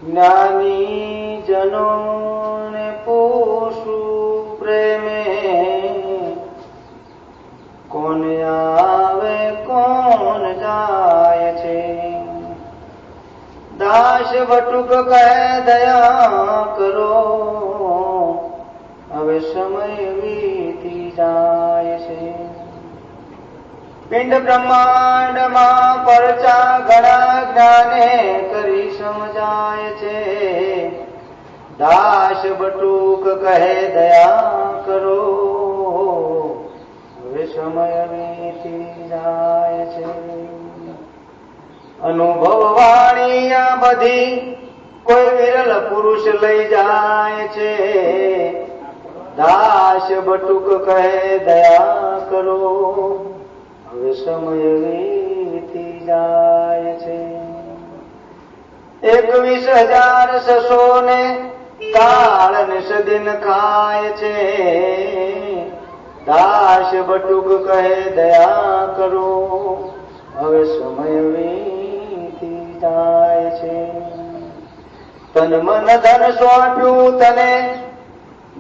જ્ઞાની જનોને પૂછું પ્રેમે, કોણ આવે કોણ જાય છે. દાસ બટુક કહે દયા કરો, હવે સમય વીતી જાય છે. પિંડ બ્રહ્માંડમાં પરચા ઘણા જ્ઞાને કરી સમજાય છે. દાસ બટુક કહે દયા કરો, હવે સમય વીતી જાય છે. અનુભવ વાણી આ બધી કોઈ વિરલ પુરુષ લઈ જાય છે. દાસ બટુક કહે દયા કરો, હવે સમય વીતી જાય છે. 21,600 ને કાળ નિષદિન ખાય છે. દાસ બટુક કહે દયા કરો, હવે સમય વીતી જાય છે. તન મન ધન સોંપ્યું તને,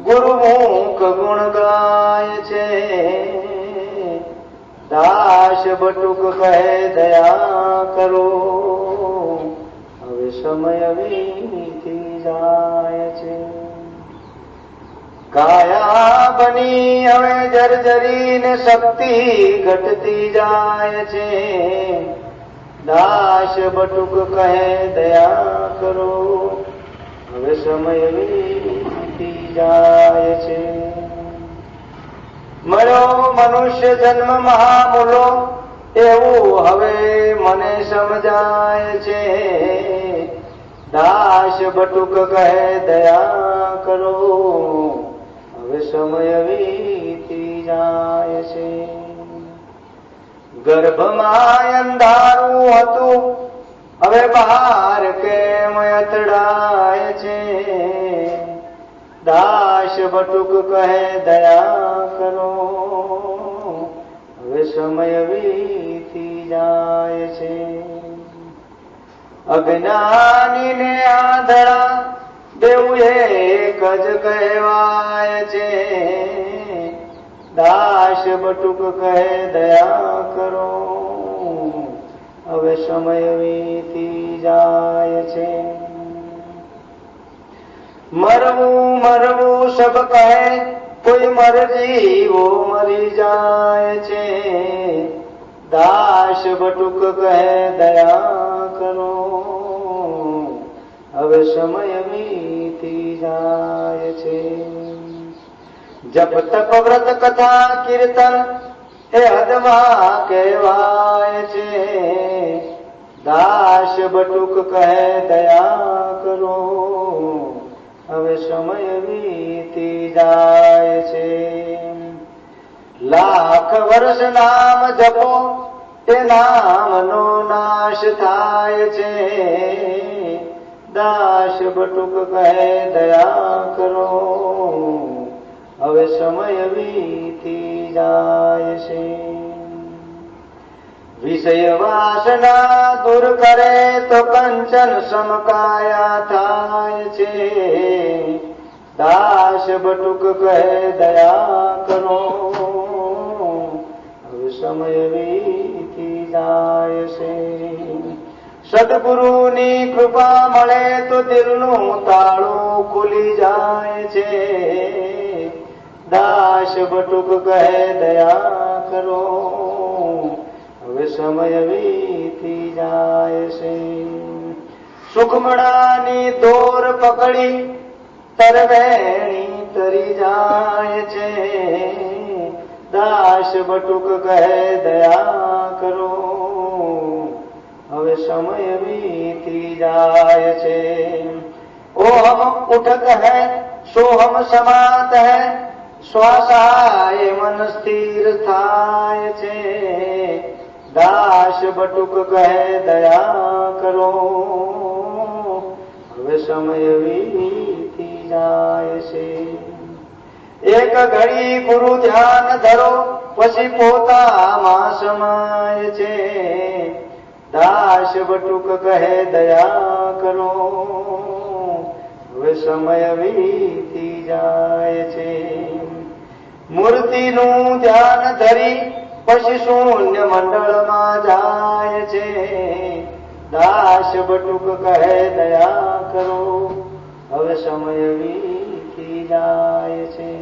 ગુરુમુખ ગુણ ગાય છે. દાસ બટુક કહે દયા કરો, હવે સમય વીતી જાય છે. કાયા બની હવે જર્જરીને શક્તિ ઘટતી જાય છે. દાસ બટુક કહે દયા કરો, હવે સમય વીતી જાય છે. મળ્યો મનુષ્ય જન્મ મહામૂલો, એવું હવે મને સમજાય છે. દાસ બટુક કહે દયા કરો, હવે સમય વીતી જાય છે. ગર્ભમાં અંધારું હતું, હવે બહાર કેમ અથડાય છે. દાસ બટુક કહે દયા કરો, હવે સમય વીતી જાય છે. અજ્ઞાનીને આંધળા દેવું એક જ કહેવાય છે. દાસ બટુક કહે દયા કરો, હવે સમય વીતી જાય છે. મરવું મરવું સબ કહે, કોઈ મર જીવો મરી જાય છે. દાસ બટુક કહે દયા કરો, હવે સમય વીતી જાય છે. જપ તપ વ્રત કથા કીર્તન એ હદમાં કહેવાય છે. દાસ બટુક કહે દયા કરો, હવે સમય વીતી જાય છે. લાખ વર્ષ નામ જપો, એ નામનો નાશ થાય છે. દાસ બટુક કહે દયા કરો, હવે સમય વીતી જાય છે. વિષય વાસના દૂર કરે તો કંચન સમકાયા થાય છે. દાસ બટુક કહે દયા કરો, હવે સમય વીતી જાય છે. સદગુરુની કૃપા મળે તો દિલનું તાળું ખુલી જાય છે. દાસ બટુક કહે દયા કરો, હવે સમય વીતી જાય છે. સુખમણાની દોર પકડી તરવેણી તરી જાય છે. દાસ બટુક કહે દયા કરો, હવે સમય વીતી જાય છે. ઓહમ ઉઠક હૈ સોહમ સમાત હૈ, શ્વાસાય મન સ્થિર થાય છે. દાસ બટુક કહે દયા કરો, હવે સમય વીતી જાય છે. એક ઘડી ગુરુ ધ્યાન ધરો, પછી પોતામાં સમાય છે. દાસ બટુક કહે દયા કરો, સમય વીતી જાય છે. મૂર્તિનું ધ્યાન ધરી પછી શૂન્ય મંડળમાં જાય છે. દાસ બટુક કહે દયા કરો, હવે સમય વીતી જાય છે.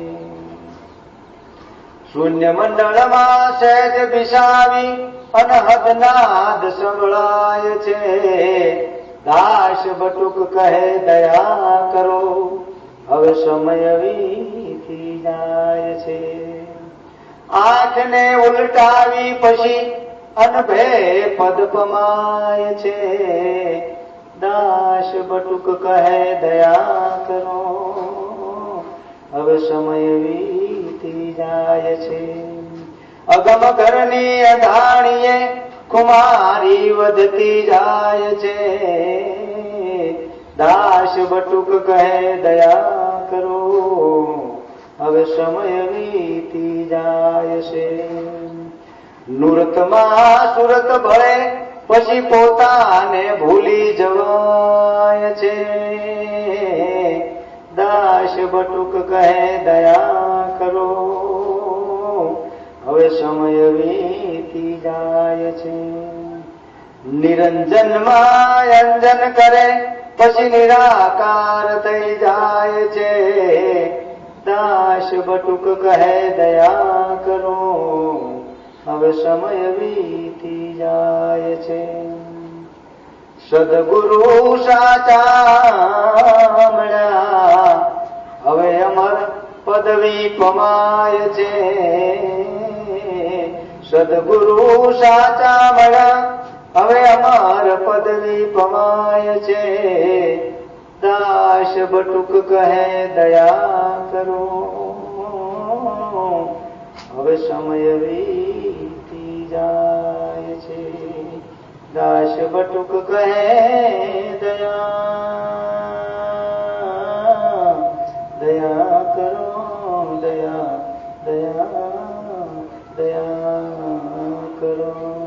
શૂન્ય મંડળમાં સહેજ બિસાવી અનહદ નાદ સંભળાય છે. દાસ બટુક કહે દયા કરો, હવે સમય વીતી જાય છે. આંખને ઉલટાવી પછી અનભે પદ પમાય છે. દાસ બટુક કહે દયા કરો, હવે સમય વીતી જાય છે. અગમ ઘરની અધાણીએ કુમારી વધતી જાય છે. દાસ બટુક કહે દયા કરો, હવે સમય વીતી જાય છે. નૂરતમાં સુરત ભળે પછી પોતાને ભૂલી જવાય છે. દાસ બટુક કહે દયા કરો, હવે સમય વીતી જાય છે. નિરંજનમાં અંજન કરે પછી નિરાકાર થઈ જાય છે. દાસ બટુક કહે દયા કરો, હવે સમય વીતી જાય છે. સદગુરુ સાચા મળ્યા, હવે અમર પદવી પમાય છે. સદગુરુ સાચા મળ્યા, હવે અમર પદવી પમાય છે. દાસ બટુક કહે દયા કરો, હવે સમય વીતી જાય છે. દાસ બટુક કહે દયા કરો, દયા કરો.